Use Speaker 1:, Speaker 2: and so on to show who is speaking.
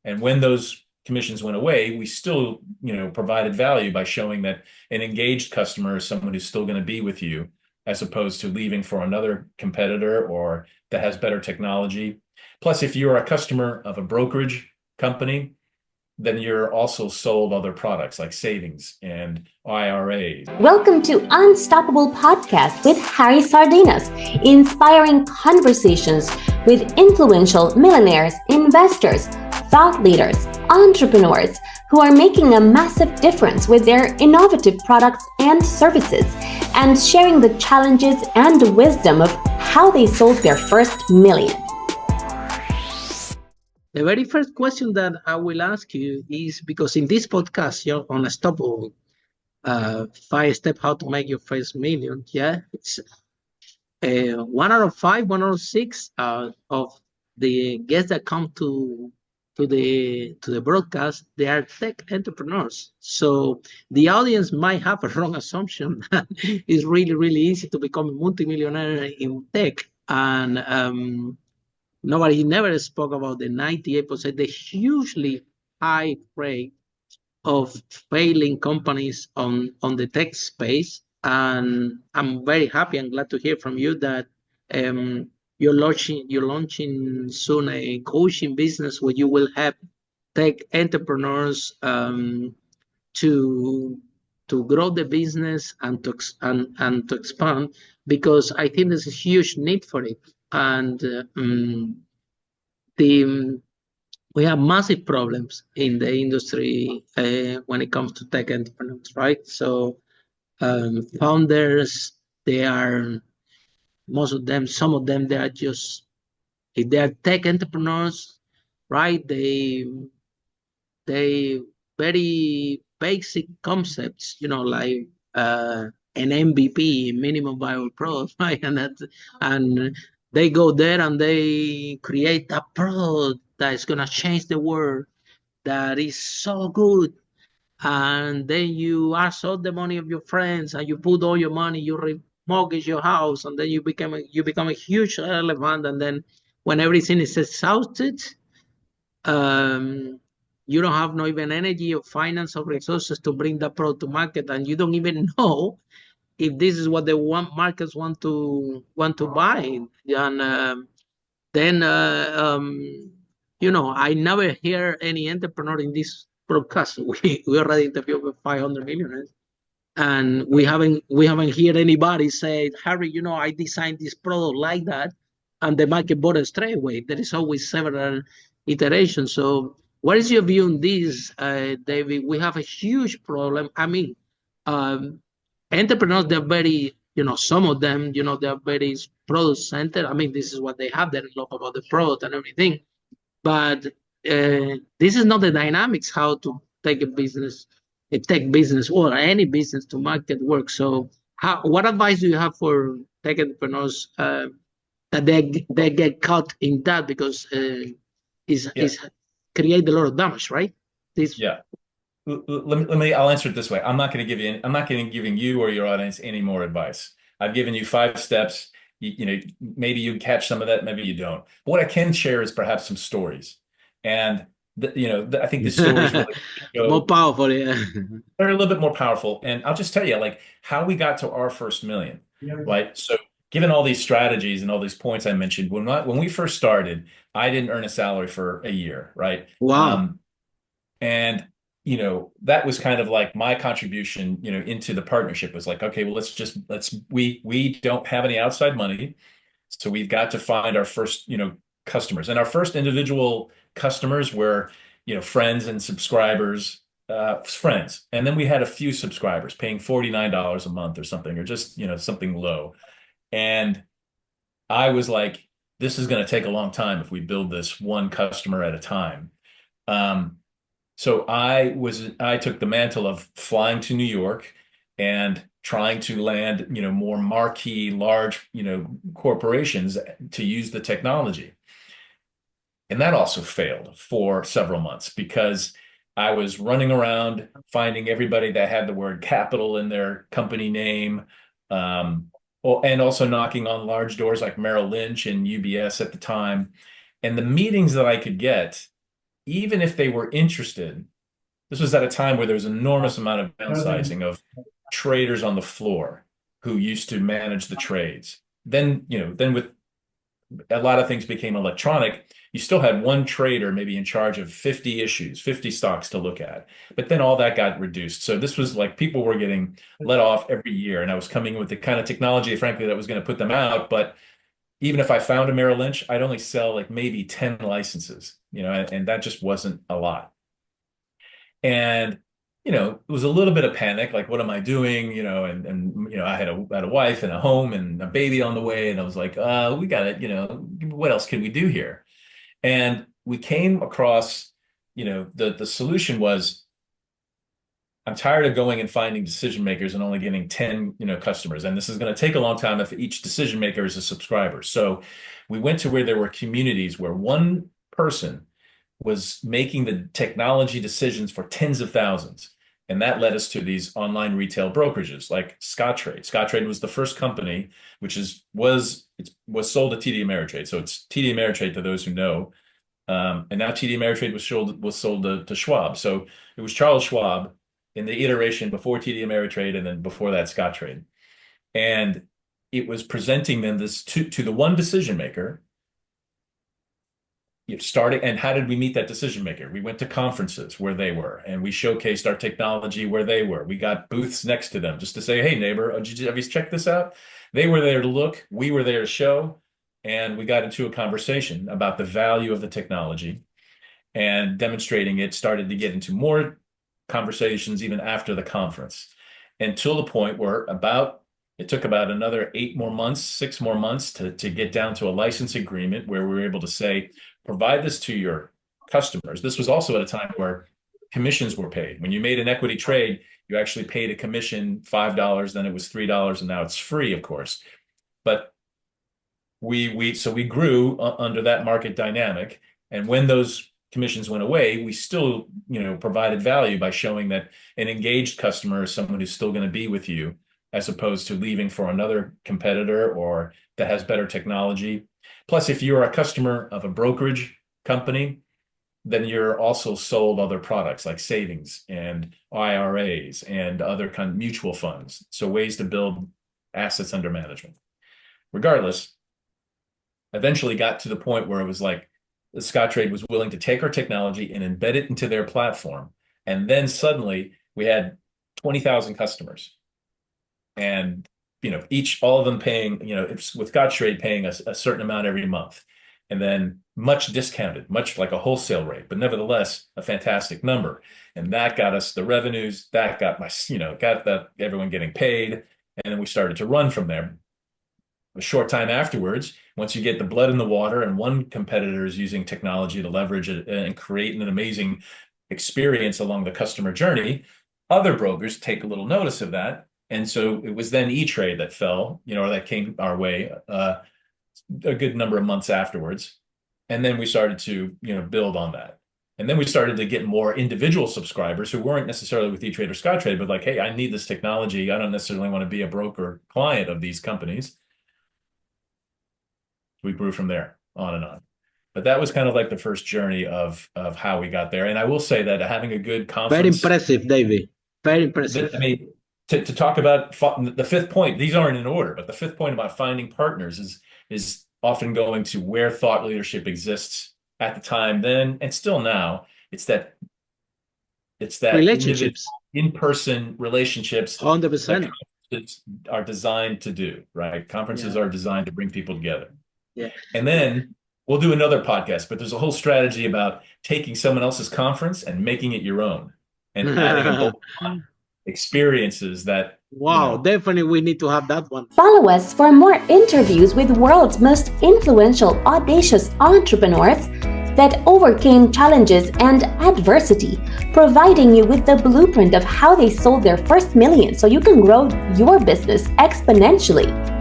Speaker 1: And when those commissions went away, we still, provided value by showing that an engaged customer is someone who's still going to be with you, as opposed to leaving for another competitor or that has better technology. Plus, if you're a customer of a brokerage company, then you're also sold other products like savings and IRAs.
Speaker 2: Welcome to Unstoppable Podcast with Harry Sardinas, inspiring conversations with influential millionaires, investors, thought leaders, entrepreneurs who are making a massive difference with their innovative products and services, and sharing the challenges and the wisdom of how they sold their first million.
Speaker 3: The very first question that I will ask you is, because in this podcast, you're Unstoppable, 5 steps how to make your first million. Yeah, it's 1 out of 5, 1 out of 6 of the guests that come to the broadcast, they are tech entrepreneurs. So the audience might have a wrong assumption that it's really easy to become a multimillionaire in tech, and nobody never spoke about the 98%, the hugely high rate of failing companies on the tech space. And I'm very happy and glad to hear from you that you're launching soon a coaching business where you will help tech entrepreneurs to grow the business and to expand, because I think there's a huge need for it. And we have massive problems in the industry when it comes to tech entrepreneurs, right? So founders, some of them, they are just, if they are tech entrepreneurs, right? They very basic concepts, like an MVP, minimum viable product, right? And they go there and they create a product that is gonna change the world, that is so good. And then you ask all the money of your friends and you put all your money, you remortgage your house, and then you become a huge elephant. And then when everything is exhausted, you don't have no even energy or finance or resources to bring that product to market, and you don't even know if this is what the markets want to buy. And then I never hear any entrepreneur in this broadcast. We already interviewed with 500 millionaires, and we haven't heard anybody say, Harry, I designed this product like that, and the market bought it straight away. There is always several iterations. So what is your view on this, David? We have a huge problem. I mean, entrepreneurs, they're very, some of them, they're very product centered. I mean, this is what they have. They love about the product and everything. But this is not the dynamics how to take a tech business or any business to market work. So what advice do you have for tech entrepreneurs that they get caught in that, because it's create a lot of damage, right?
Speaker 1: I'll answer it this way. I'm not going to giving you or your audience any more advice. I've given you 5 steps. Maybe you catch some of that, maybe you don't. But what I can share is perhaps some stories. And I think the stories really
Speaker 3: more powerful. Yeah.
Speaker 1: They're a little bit more powerful. And I'll just tell you, like, how we got to our first million, right? So given all these strategies and all these points I mentioned, when we first started, I didn't earn a salary for a year, right?
Speaker 3: Wow.
Speaker 1: And that was kind of like my contribution, into the partnership was like, okay, well, we don't have any outside money. So we've got to find our first, customers, and our first individual customers were, friends and subscribers, friends. And then we had a few subscribers paying $49 a month or something, or just, something low. And I was like, this is going to take a long time if we build this one customer at a time. So I took the mantle of flying to New York and trying to land, more marquee, large, corporations to use the technology. And that also failed for several months because I was running around finding everybody that had the word capital in their company name, and also knocking on large doors like Merrill Lynch and UBS at the time. And the meetings that I could get, even if they were interested, this was at a time where there was an enormous amount of downsizing of traders on the floor who used to manage the trades. Then, then with a lot of things became electronic, you still had one trader maybe in charge of 50 issues, 50 stocks to look at. But then all that got reduced. So this was like people were getting let off every year. And I was coming with the kind of technology, frankly, that was going to put them out. But even if I found a Merrill Lynch, I'd only sell like maybe 10 licenses, and that just wasn't a lot. And it was a little bit of panic, like, what am I doing? And I had a wife and a home and a baby on the way. And I was like, we got it, what else can we do here? And we came across, the solution was, I'm tired of going and finding decision makers and only getting 10, customers. And this is going to take a long time if each decision maker is a subscriber. So we went to where there were communities where one person was making the technology decisions for tens of thousands. And that led us to these online retail brokerages like Scottrade. Scottrade was the first company, which was sold to TD Ameritrade. So it's TD Ameritrade to those who know. And now TD Ameritrade was sold to Schwab. So it was Charles Schwab in the iteration before TD Ameritrade and then before that Scottrade. And it was presenting them this to the one decision maker. Starting, and how did we meet that decision maker? We went to conferences where they were, and we showcased our technology where they were. We got booths next to them just to say, hey, neighbor, have you checked this out? They were there to look, we were there to show, and we got into a conversation about the value of the technology, and demonstrating it started to get into more conversations even after the conference, until the point where it took about another 6 more months to get down to a license agreement where we were able to say, provide this to your customers. This was also at a time where commissions were paid. When you made an equity trade, you actually paid a commission, $5, then it was $3, and now it's free, of course. But we grew under that market dynamic. And when those commissions went away, we still, provided value by showing that an engaged customer is someone who's still going to be with you, as opposed to leaving for another competitor or that has better technology. Plus, if you're a customer of a brokerage company, then you're also sold other products like savings and IRAs and other kind of mutual funds. So ways to build assets under management. Regardless, eventually got to the point where it was like the Scottrade was willing to take our technology and embed it into their platform. And then suddenly we had 20,000 customers. And all of them paying, with Scottrade paying a certain amount every month, and then much discounted, much like a wholesale rate, but nevertheless a fantastic number. And that got us the revenues. That got everyone getting paid, and then we started to run from there. A short time afterwards, once you get the blood in the water, and one competitor is using technology to leverage it and create an amazing experience along the customer journey, other brokers take a little notice of that. And so it was then E-Trade that fell, or that came our way a good number of months afterwards. And then we started to, build on that. And then we started to get more individual subscribers who weren't necessarily with E-Trade or Scottrade, but like, hey, I need this technology. I don't necessarily want to be a broker client of these companies. We grew from there on and on. But that was kind of like the first journey of how we got there. And I will say that having a good conference.
Speaker 3: Very impressive, David. Very impressive.
Speaker 1: I mean, to talk about the fifth point, these aren't in order, but the fifth point about finding partners is often going to where thought leadership exists at the time then and still now. It's that
Speaker 3: relationships,
Speaker 1: in-person relationships
Speaker 3: 100%
Speaker 1: are designed to do, right? Conferences are designed to bring people together.
Speaker 3: Yeah.
Speaker 1: And then we'll do another podcast, but there's a whole strategy about taking someone else's conference and making it your own and adding a experiences that
Speaker 3: definitely we need to have that one.
Speaker 2: Follow us for more interviews with world's most influential, audacious entrepreneurs that overcame challenges and adversity, providing you with the blueprint of how they sold their first million so you can grow your business exponentially.